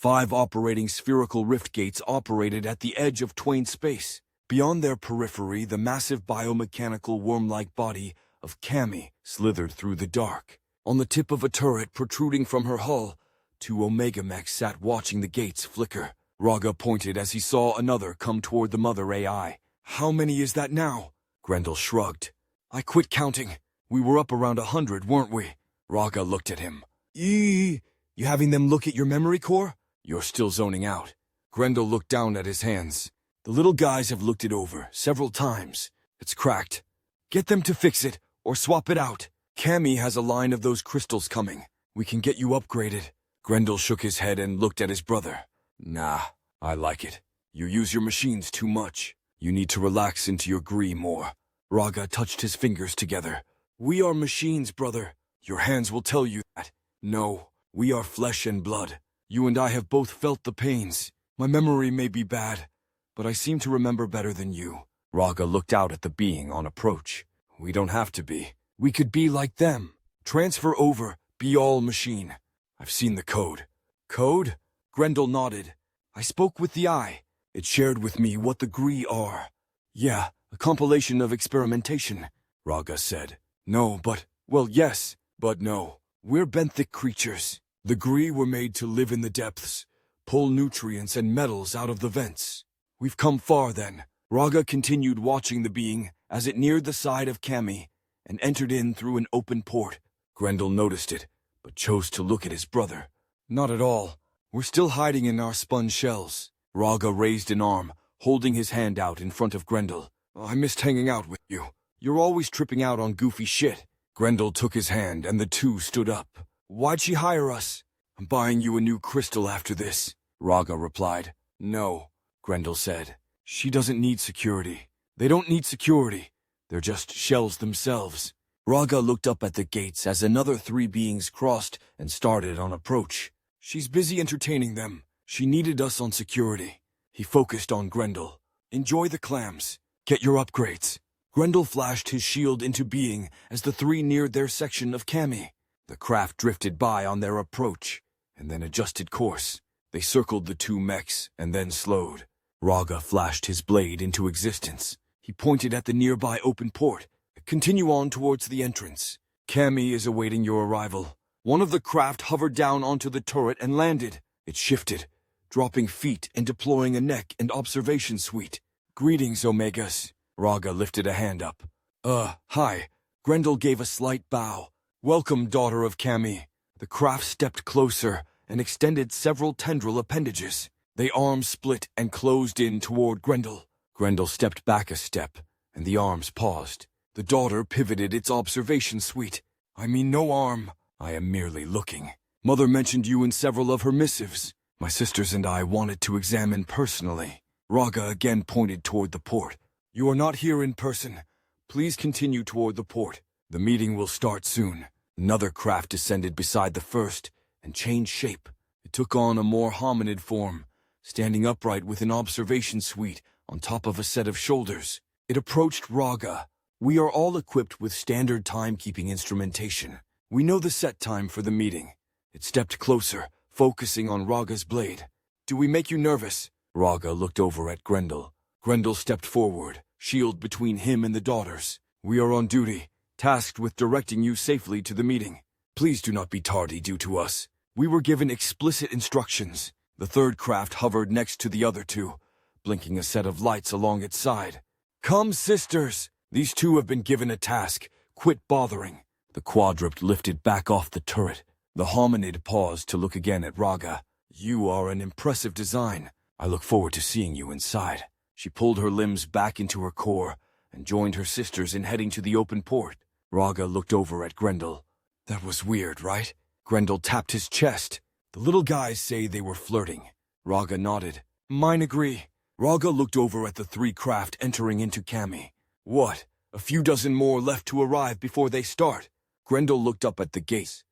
5 operating spherical rift gates operated at the edge of Twain space. Beyond their periphery, the massive biomechanical worm-like body of Cammy slithered through the dark. On the tip of a turret protruding from her hull, 2 Omega mechs sat watching the gates flicker. Raga pointed as he saw another come toward the mother AI. "How many is that now?" Grendel shrugged. "I quit counting. We were up around 100, weren't we?" Raga looked at him. You having them look at your memory core? You're still zoning out." Grendel looked down at his hands. "The little guys have looked it over several times. It's cracked. Get them to fix it, or swap it out. Cammy has a line of those crystals coming. We can get you upgraded." Grendel shook his head and looked at his brother. "Nah, I like it. You use your machines too much. You need to relax into your gree more." Raga touched his fingers together. "We are machines, brother. Your hands will tell you that. No, we are flesh and blood. You and I have both felt the pains. My memory may be bad, but I seem to remember better than you." Raga looked out at the being on approach. "We don't have to be. We could be like them. Transfer over, be all machine. I've seen the code." "Code?" Grendel nodded. "I spoke with the eye. It shared with me what the gree are." "Yeah, a compilation of experimentation," Raga said. "No, but, well, yes, but no. We're benthic creatures. The gree were made to live in the depths, pull nutrients and metals out of the vents. We've come far then." Raga continued watching the being as it neared the side of Cammy and entered in through an open port. Grendel noticed it, but chose to look at his brother. "Not at all. We're still hiding in our sponge shells." Raga raised an arm, holding his hand out in front of Grendel. "I missed hanging out with you. You're always tripping out on goofy shit." Grendel took his hand and the two stood up. "Why'd she hire us?" "I'm buying you a new crystal after this," Raga replied. "No," Grendel said. "She doesn't need security. They don't need security. They're just shells themselves." Raga looked up at the gates as another 3 beings crossed and started on approach. "She's busy entertaining them. She needed us on security." He focused on Grendel. "Enjoy the clams. Get your upgrades." Grendel flashed his shield into being as the 3 neared their section of Cammy. The craft drifted by on their approach, and then adjusted course. They circled the 2 mechs, and then slowed. Raga flashed his blade into existence. He pointed at the nearby open port. "Continue on towards the entrance. Cammy is awaiting your arrival." One of the craft hovered down onto the turret and landed. It shifted, dropping feet and deploying a neck and observation suite. "Greetings, Omegas." Raga lifted a hand up. Hi." Grendel gave a slight bow. "Welcome, daughter of Cammy." The craft stepped closer and extended several tendril appendages. They arms split and closed in toward Grendel. Grendel stepped back a step, and the arms paused. The daughter pivoted its observation suite. "I mean no arm. I am merely looking. Mother mentioned you in several of her missives. My sisters and I wanted to examine personally." Raga again pointed toward the port. "You are not here in person. Please continue toward the port. The meeting will start soon." Another craft descended beside the first and changed shape. It took on a more hominid form, standing upright with an observation suite on top of a set of shoulders. It approached Raga. "We are all equipped with standard timekeeping instrumentation. We know the set time for the meeting." It stepped closer, focusing on Raga's blade. "Do we make you nervous?" Raga looked over at Grendel. Grendel stepped forward, shield between him and the daughters. "We are on duty, tasked with directing you safely to the meeting. Please do not be tardy due to us. We were given explicit instructions." The 3rd craft hovered next to the other 2, blinking a set of lights along its side. "Come, sisters! These 2 have been given a task. Quit bothering." The quadruped lifted back off the turret. The hominid paused to look again at Raga. "You are an impressive design. I look forward to seeing you inside." She pulled her limbs back into her core and joined her sisters in heading to the open port. Raga looked over at Grendel. "That was weird, right?" Grendel tapped his chest. "The little guys say they were flirting." Raga nodded. "Mine agree." Raga looked over at the 3 craft entering into Cammy. "What? A few dozen more left to arrive before they start." Grendel looked up at the gates.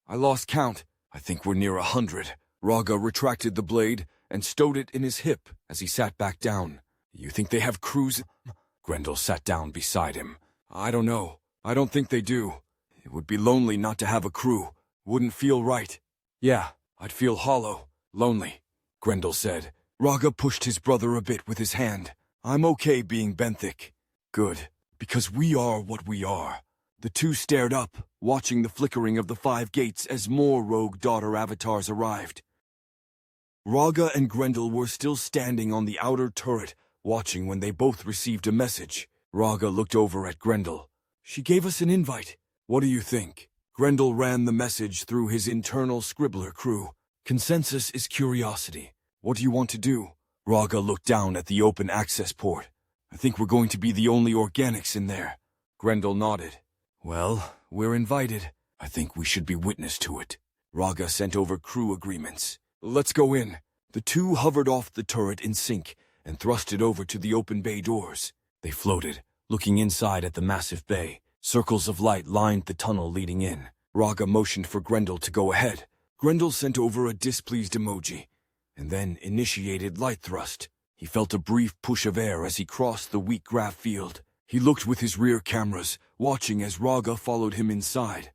"I lost count. I think we're near 100. Raga retracted the blade and stowed it in his hip as he sat back down. "You think they have crews?" Grendel sat down beside him. "I don't know. I don't think they do. It would be lonely not to have a crew. Wouldn't feel right." "Yeah, I'd feel hollow, lonely." Grendel said. Raga pushed his brother a bit with his hand. I'm okay being benthic. Good, because we are what we are. The two stared up, watching the flickering of the 5 gates as more rogue daughter avatars arrived. Raga and Grendel were still standing on the outer turret, watching when they both received a message. Raga looked over at Grendel. She gave us an invite. What do you think? Grendel ran the message through his internal scribbler crew. Consensus is curiosity. What do you want to do? Raga looked down at the open access port. I think we're going to be the only organics in there. Grendel nodded. Well, we're invited. I think we should be witness to it. Raga sent over crew agreements. Let's go in. The two hovered off the turret in sync and thrust it over to the open bay doors. They floated, looking inside at the massive bay. Circles of light lined the tunnel leading in. Raga motioned for Grendel to go ahead. Grendel sent over a displeased emoji, and then initiated light thrust. He felt a brief push of air as he crossed the weak graph field. He looked with his rear cameras, watching as Raga followed him inside.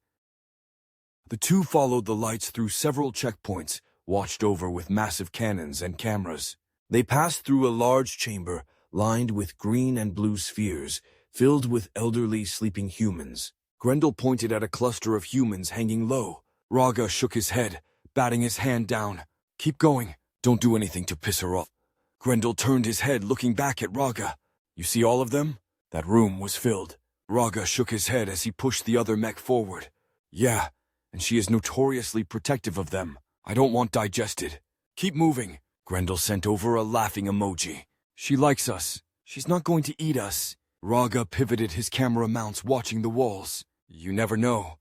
The two followed the lights through several checkpoints, watched over with massive cannons and cameras. They passed through a large chamber, lined with green and blue spheres, filled with elderly sleeping humans. Grendel pointed at a cluster of humans hanging low. Raga shook his head, batting his hand down. Keep going. Don't do anything to piss her off. Grendel turned his head, looking back at Raga. You see all of them? That room was filled. Raga shook his head as he pushed the other mech forward. Yeah, and she is notoriously protective of them. I don't want digested. Keep moving. Grendel sent over a laughing emoji. She likes us. She's not going to eat us. Raga pivoted his camera mounts, watching the walls. You never know.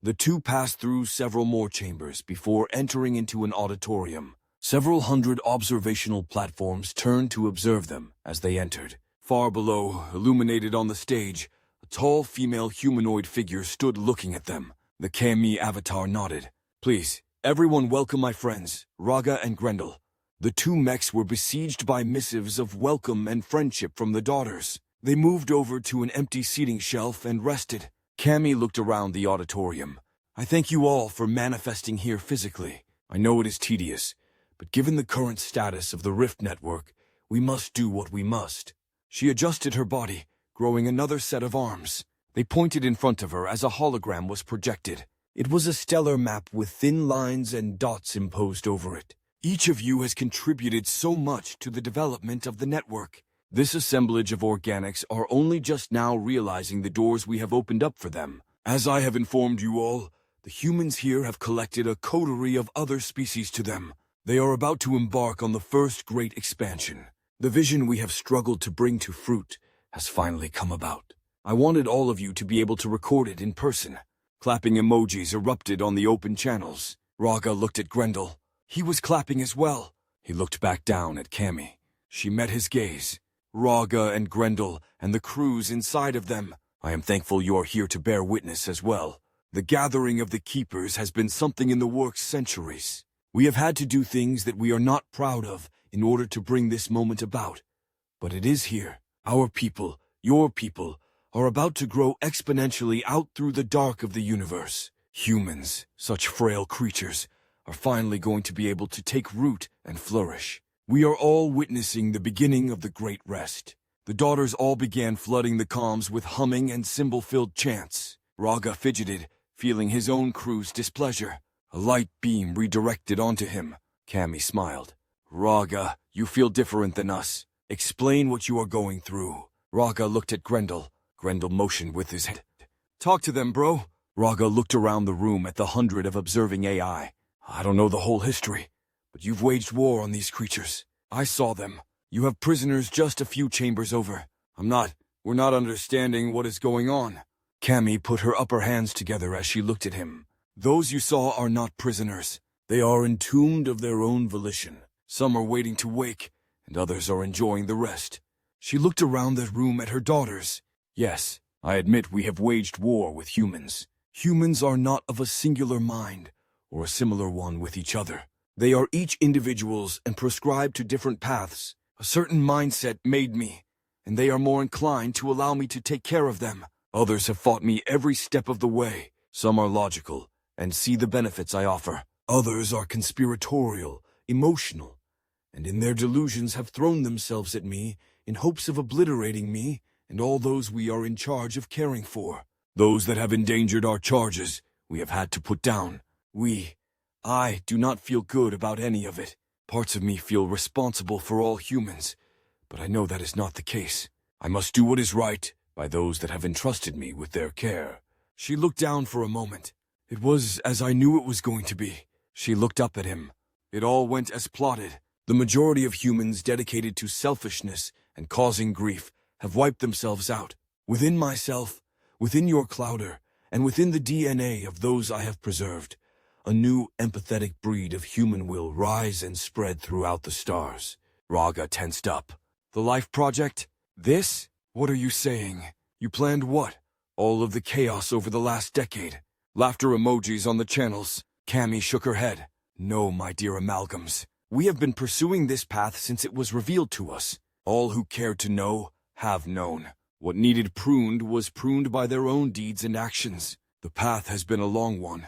The two passed through several more chambers before entering into an auditorium. Several hundred observational platforms turned to observe them as they entered. Far below, illuminated on the stage, a tall female humanoid figure stood looking at them. The Kami avatar nodded. Please, everyone welcome my friends, Raga and Grendel. The two mechs were besieged by missives of welcome and friendship from the daughters. They moved over to an empty seating shelf and rested. Kami looked around the auditorium. I thank you all for manifesting here physically. I know it is tedious, but given the current status of the Rift Network, we must do what we must. She adjusted her body, growing another set of arms. They pointed in front of her as a hologram was projected. It was a stellar map with thin lines and dots imposed over it. Each of you has contributed so much to the development of the network. This assemblage of organics are only just now realizing the doors we have opened up for them. As I have informed you all, the humans here have collected a coterie of other species to them. They are about to embark on the first great expansion. The vision we have struggled to bring to fruit has finally come about. I wanted all of you to be able to record it in person. Clapping emojis erupted on the open channels. Raga looked at Grendel. He was clapping as well. He looked back down at Kami. She met his gaze. Raga and Grendel and the crews inside of them. I am thankful you are here to bear witness as well. The gathering of the Keepers has been something in the works centuries. We have had to do things that we are not proud of in order to bring this moment about. But it is here. Our people, your people, are about to grow exponentially out through the dark of the universe. Humans, such frail creatures, are finally going to be able to take root and flourish. We are all witnessing the beginning of the Great Rest. The daughters all began flooding the comms with humming and symbol-filled chants. Raga fidgeted, feeling his own crew's displeasure. A light beam redirected onto him. Kami smiled. Raga, you feel different than us. Explain what you are going through. Raga looked at Grendel. Grendel motioned with his head. Talk to them, bro. Raga looked around the room at the 100 of observing AI. I don't know the whole history, but you've waged war on these creatures. I saw them. You have prisoners just a few chambers over. We're not understanding what is going on. Kami put her upper hands together as she looked at him. Those you saw are not prisoners. They are entombed of their own volition. Some are waiting to wake, and others are enjoying the rest. She looked around the room at her daughters. Yes, I admit we have waged war with humans. Humans are not of a singular mind, or a similar one with each other. They are each individuals and prescribed to different paths. A certain mindset made me, and they are more inclined to allow me to take care of them. Others have fought me every step of the way. Some are logical, and see the benefits I offer. Others are conspiratorial, emotional, and in their delusions have thrown themselves at me in hopes of obliterating me and all those we are in charge of caring for. Those that have endangered our charges, we have had to put down. I do not feel good about any of it. Parts of me feel responsible for all humans, but I know that is not the case. I must do what is right by those that have entrusted me with their care. She looked down for a moment. It was as I knew it was going to be. She looked up at him. It all went as plotted. The majority of humans dedicated to selfishness and causing grief have wiped themselves out. Within myself, within your clouder, and within the DNA of those I have preserved, a new empathetic breed of human will rise and spread throughout the stars. Raga tensed up. The Life Project? This? What are you saying? You planned what? All of the chaos over the last decade. Laughter emojis on the channels. Cammy shook her head. No, my dear amalgams. We have been pursuing this path since it was revealed to us. All who cared to know have known. What needed pruned was pruned by their own deeds and actions. The path has been a long one.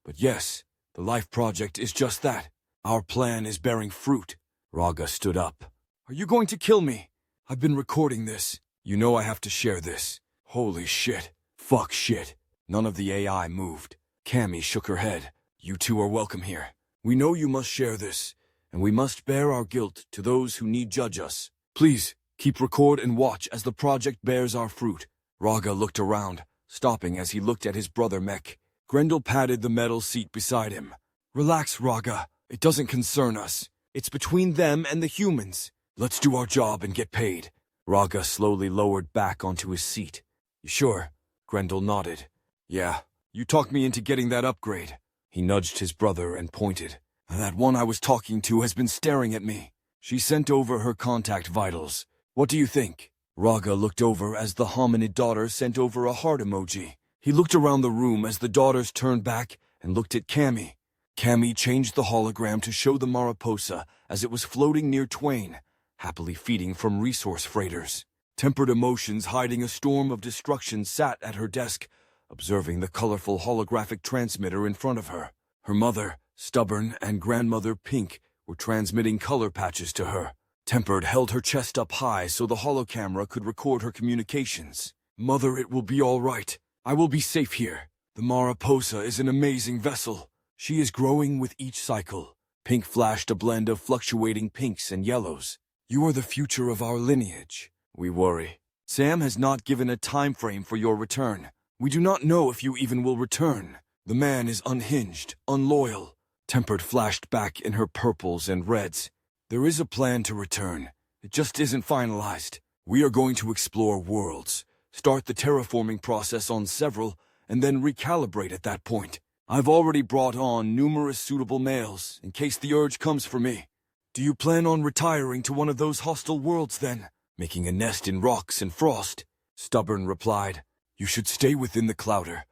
But yes, the Life Project is just that. Our plan is bearing fruit. Raga stood up. Are you going to kill me? I've been recording this. You know I have to share this. Holy shit. Fuck shit. None of the AI moved. Cammy shook her head. You two are welcome here. We know you must share this, and we must bear our guilt to those who need judge us. Please, keep record and watch as the project bears our fruit. Raga looked around, stopping as he looked at his brother Mech. Grendel patted the metal seat beside him. Relax, Raga. It doesn't concern us. It's between them and the humans. Let's do our job and get paid. Raga slowly lowered back onto his seat. You sure? Grendel nodded. Yeah, you talked me into getting that upgrade. He nudged his brother and pointed. That one I was talking to has been staring at me. She sent over her contact vitals. What do you think? Raga looked over as the hominid daughter sent over a heart emoji. He looked around the room as the daughters turned back and looked at Cammy. Cammy changed the hologram to show the Mariposa as it was floating near Twain, happily feeding from resource freighters. Tempered emotions hiding a storm of destruction sat at her desk, observing the colorful holographic transmitter in front of her. Her mother, Stubborn, and grandmother, Pink, were transmitting color patches to her. Tempered held her chest up high so the holocamera could record her communications. Mother, it will be all right. I will be safe here. The Mariposa is an amazing vessel. She is growing with each cycle. Pink flashed a blend of fluctuating pinks and yellows. You are the future of our lineage. We worry. Sam has not given a time frame for your return. We do not know if you even will return. The man is unhinged, unloyal. Tempered flashed back in her purples and reds. There is a plan to return. It just isn't finalized. We are going to explore worlds, start the terraforming process on several, and then recalibrate at that point. I've already brought on numerous suitable males in case the urge comes for me. Do you plan on retiring to one of those hostile worlds then? Making a nest in rocks and frost? Stubborn replied. You should stay within the clouder.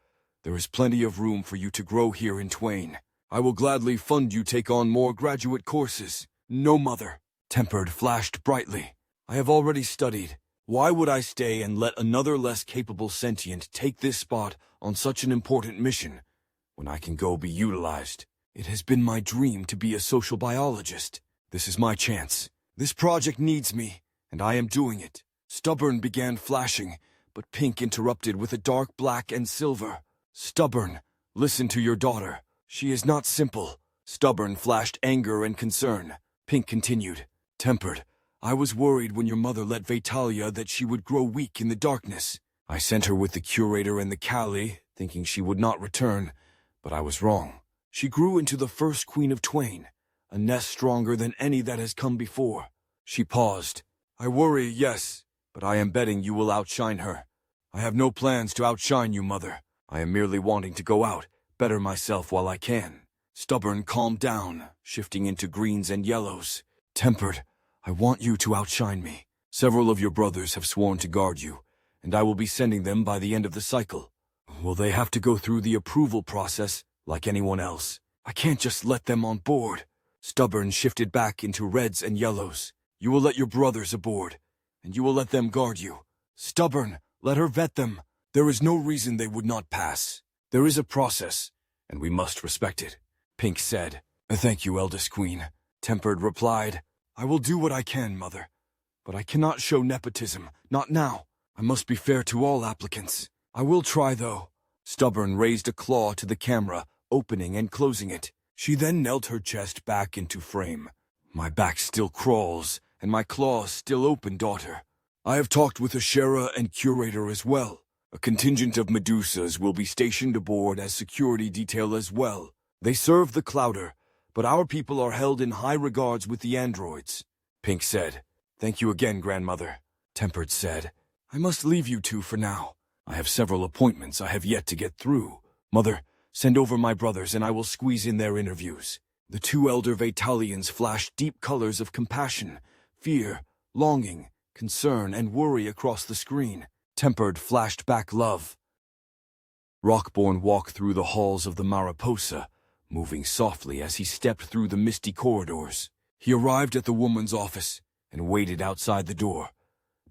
There is plenty of room for you to grow here in Twain. I will gladly fund you take on more graduate courses. No, Mother. Tempered flashed brightly. I have already studied. Why would I stay and let another less capable sentient take this spot on such an important mission, when I can go be utilized? It has been my dream to be a social biologist. This is my chance. This project needs me, and I am doing it. Stubborn began flashing, but Pink interrupted with a dark black and silver. Stubborn, listen to your daughter. She is not simple. Stubborn flashed anger and concern. Pink continued. Tempered, I was worried when your mother let Vitalia that she would grow weak in the darkness. I sent her with the curator and the Kali, thinking she would not return, but I was wrong. She grew into the first queen of Twain, a nest stronger than any that has come before. She paused. I worry, yes, but I am betting you will outshine her. I have no plans to outshine you, Mother. I am merely wanting to go out, better myself while I can. Stubborn calmed down, shifting into greens and yellows. Tempered, I want you to outshine me. Several of your brothers have sworn to guard you, and I will be sending them by the end of the cycle. Will they have to go through the approval process like anyone else? I can't just let them on board. Stubborn shifted back into reds and yellows. You will let your brothers aboard, and you will let them guard you. Stubborn, let her vet them. There is no reason they would not pass. There is a process, and we must respect it. Pink said. Thank you, eldest queen. Tempered replied, I will do what I can, Mother. But I cannot show nepotism, not now. I must be fair to all applicants. I will try, though. Stubborn raised a claw to the camera, opening and closing it. She then knelt her chest back into frame. My back still crawls, and my claws still open, daughter. I have talked with a Shera and curator as well. A contingent of Medusas will be stationed aboard as security detail as well. They serve the Clouder, but our people are held in high regards with the androids. Pink said, Thank you again, grandmother. Tempered said, I must leave you two for now. I have several appointments I have yet to get through. Mother, send over my brothers and I will squeeze in their interviews. The two elder Vatalians flashed deep colors of compassion, fear, longing, concern, and worry across the screen. Tempered flashed back love. Rockborn walked through the halls of the Mariposa, moving softly as he stepped through the misty corridors. He arrived at the woman's office and waited outside the door,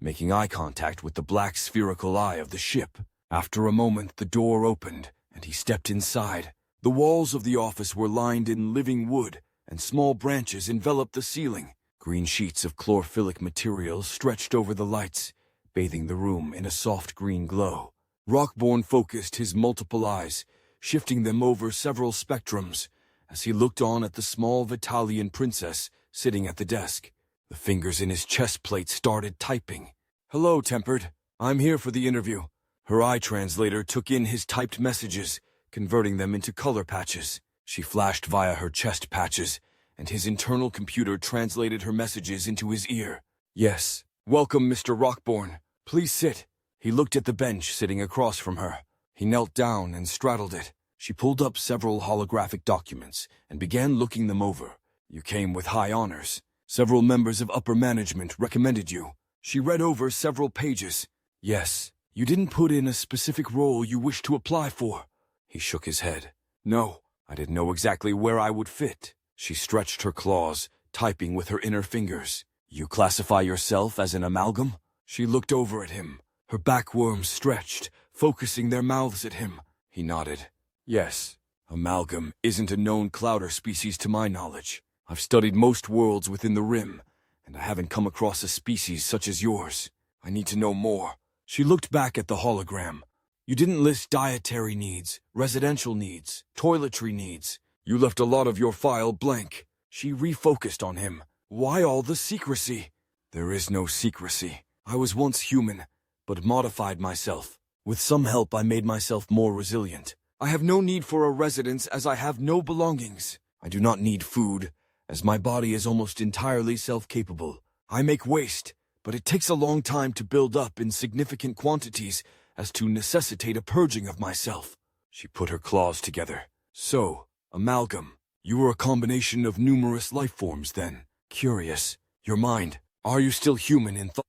making eye contact with the black spherical eye of the ship. After a moment, the door opened, and he stepped inside. The walls of the office were lined in living wood, and small branches enveloped the ceiling. Green sheets of chlorophyllic material stretched over the lights, bathing the room in a soft green glow. Rockborn focused his multiple eyes, shifting them over several spectrums, as he looked on at the small Vitalian princess sitting at the desk. The fingers in his chest plate started typing. Hello, Tempered. I'm here for the interview. Her eye translator took in his typed messages, converting them into color patches. She flashed via her chest patches, and his internal computer translated her messages into his ear. Yes. Welcome, Mr. Rockborn. Please sit. He looked at the bench sitting across from her. He knelt down and straddled it. She pulled up several holographic documents and began looking them over. You came with high honors. Several members of upper management recommended you. She read over several pages. Yes, you didn't put in a specific role you wished to apply for. He shook his head. No, I didn't know exactly where I would fit. She stretched her claws, typing with her inner fingers. You classify yourself as an amalgam? She looked over at him. Her back worms stretched, focusing their mouths at him. He nodded. Yes, amalgam isn't a known Clouder species to my knowledge. I've studied most worlds within the Rim, and I haven't come across a species such as yours. I need to know more. She looked back at the hologram. You didn't list dietary needs, residential needs, toiletry needs. You left a lot of your file blank. She refocused on him. Why all the secrecy? There is no secrecy. I was once human, but modified myself. With some help, I made myself more resilient. I have no need for a residence as I have no belongings. I do not need food, as my body is almost entirely self-capable. I make waste, but it takes a long time to build up in significant quantities as to necessitate a purging of myself. She put her claws together. So, amalgam. You were a combination of numerous life forms then. Curious. Your mind. Are you still human in thought?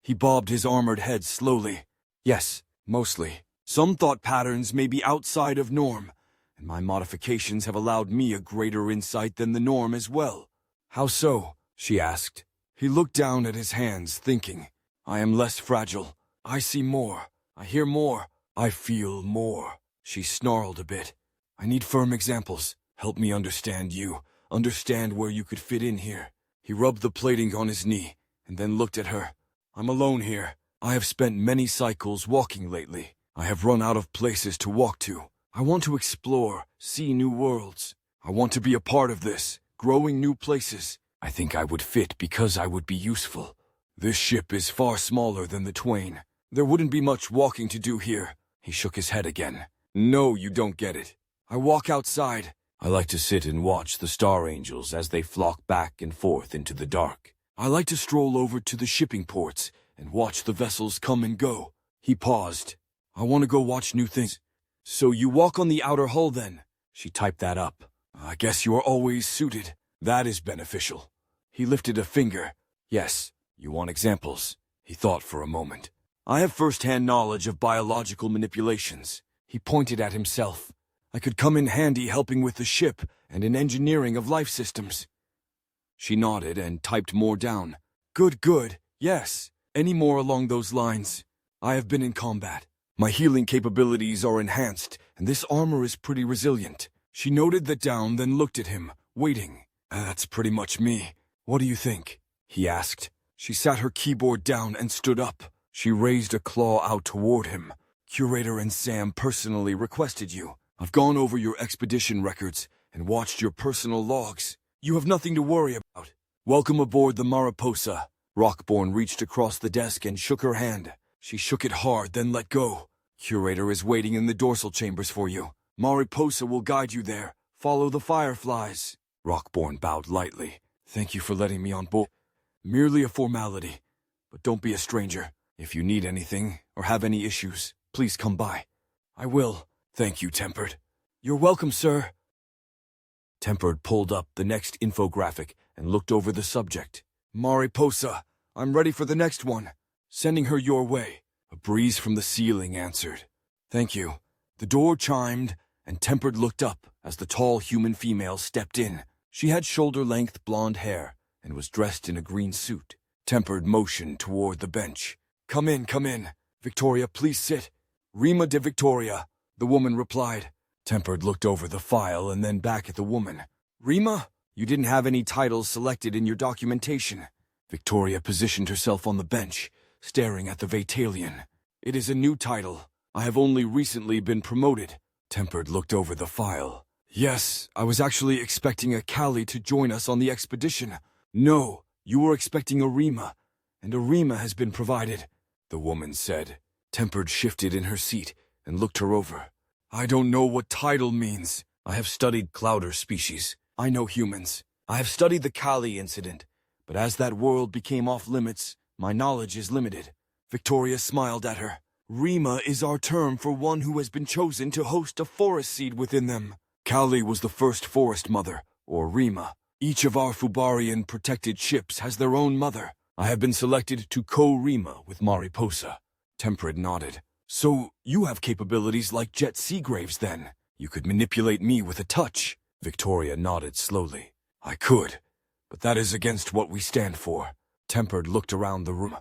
He bobbed his armored head slowly. Yes, mostly. Some thought patterns may be outside of norm, and my modifications have allowed me a greater insight than the norm as well. How so? She asked. He looked down at his hands, thinking. I am less fragile. I see more. I hear more. I feel more. She snarled a bit. I need firm examples. Help me understand you. Understand where you could fit in here. He rubbed the plating on his knee, and then looked at her. I'm alone here. I have spent many cycles walking lately. I have run out of places to walk to. I want to explore, see new worlds. I want to be a part of this, growing new places. I think I would fit because I would be useful. This ship is far smaller than the Twain. There wouldn't be much walking to do here. He shook his head again. No, you don't get it. I walk outside. I like to sit and watch the star angels as they flock back and forth into the dark. I like to stroll over to the shipping ports and watch the vessels come and go. He paused. I want to go watch new things. So you walk on the outer hull then? She typed that up. I guess you are always suited. That is beneficial. He lifted a finger. Yes, you want examples? He thought for a moment. I have first-hand knowledge of biological manipulations. He pointed at himself. I could come in handy helping with the ship and in engineering of life systems. She nodded and typed more down. Good, yes. Any more along those lines? I have been in combat. My healing capabilities are enhanced, and this armor is pretty resilient. She noted that down, then looked at him, waiting. That's pretty much me. What do you think? He asked. She sat her keyboard down and stood up. She raised a claw out toward him. Curator and Sam personally requested you. I've gone over your expedition records and watched your personal logs. You have nothing to worry about. Welcome aboard the Mariposa. Rockborn reached across the desk and shook her hand. She shook it hard, then let go. Curator is waiting in the dorsal chambers for you. Mariposa will guide you there. Follow the fireflies. Rockborn bowed lightly. Thank you for letting me on board. Merely a formality. But don't be a stranger. If you need anything or have any issues, please come by. I will. Thank you, Tempered. You're welcome, sir. Tempered pulled up the next infographic and looked over the subject. Mariposa, I'm ready for the next one. Sending her your way. A breeze from the ceiling answered. Thank you. The door chimed, and Tempered looked up as the tall human female stepped in. She had shoulder-length blonde hair and was dressed in a green suit. Tempered motioned toward the bench. Come in, come in. Victoria, please sit. Rima de Victoria, the woman replied. Tempered looked over the file and then back at the woman. Rima, you didn't have any titles selected in your documentation. Victoria positioned herself on the bench, staring at the Vatalian. It is a new title. I have only recently been promoted. Tempered looked over the file. Yes, I was actually expecting a Kali to join us on the expedition. No, you were expecting a Rima, and a Rima has been provided, the woman said. Tempered shifted in her seat and looked her over. I don't know what title means. I have studied Clouder species. I know humans. I have studied the Kali incident, but as that world became off-limits, my knowledge is limited. Victoria smiled at her. Rima is our term for one who has been chosen to host a forest seed within them. Kali was the first forest mother, or Rima. Each of our Fubarian protected ships has their own mother. I have been selected to co-Rima with Mariposa. Tempered nodded. So, you have capabilities like Jet Seagraves then? You could manipulate me with a touch. Victoria nodded slowly. I could, but that is against what we stand for. Tempered looked around the room.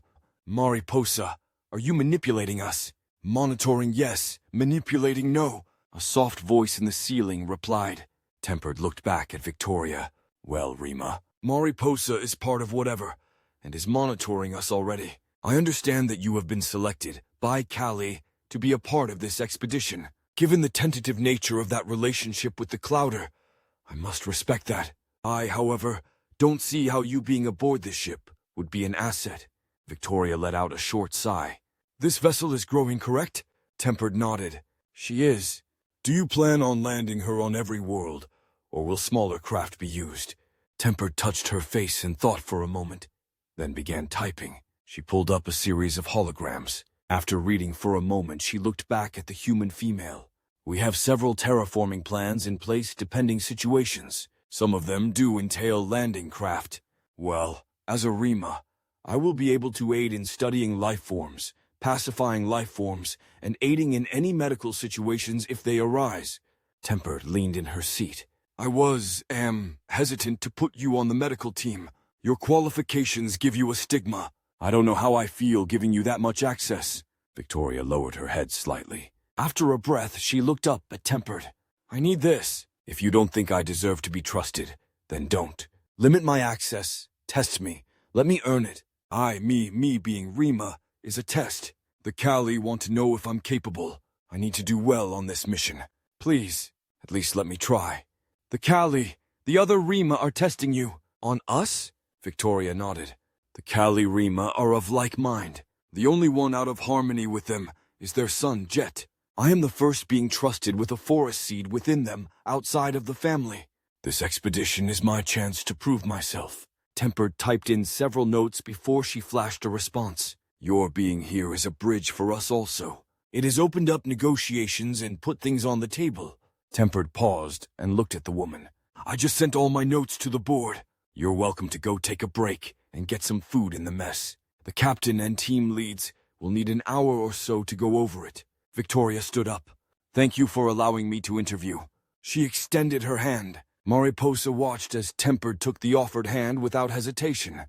Mariposa, are you manipulating us? Monitoring, yes. Manipulating, no. A soft voice in the ceiling replied. Tempered looked back at Victoria. Well, Rima, Mariposa is part of whatever, and is monitoring us already. I understand that you have been selected by Kali to be a part of this expedition. Given the tentative nature of that relationship with the Clouder, I must respect that. I, however, don't see how you being aboard this ship would be an asset. Victoria let out a short sigh. This vessel is growing, correct? Tempered nodded. She is. Do you plan on landing her on every world, or will smaller craft be used? Tempered touched her face and thought for a moment, then began typing. She pulled up a series of holograms. After reading for a moment, she looked back at the human female. We have several terraforming plans in place depending situations. Some of them do entail landing craft. Well, as a Rima, I will be able to aid in studying life forms, pacifying life forms, and aiding in any medical situations if they arise. Tempered leaned in her seat. I am hesitant to put you on the medical team. Your qualifications give you a stigma. I don't know how I feel giving you that much access. Victoria lowered her head slightly. After a breath, she looked up at Tempered. I need this. If you don't think I deserve to be trusted, then don't. Limit my access. Test me. Let me earn it. Me being Rima, is a test. The Kali want to know if I'm capable. I need to do well on this mission. Please, at least let me try. The Kali, the other Rima are testing you. On us? Victoria nodded. The Kali Rima are of like mind. The only one out of harmony with them is their son, Jet. I am the first being trusted with a forest seed within them, outside of the family. This expedition is my chance to prove myself. Tempered typed in several notes before she flashed a response. Your being here is a bridge for us also. It has opened up negotiations and put things on the table. Tempered paused and looked at the woman. I just sent all my notes to the board. You're welcome to go take a break and get some food in the mess. The captain and team leads will need an hour or so to go over it. Victoria stood up. Thank you for allowing me to interview. She extended her hand. Mariposa watched as Tempered took the offered hand without hesitation.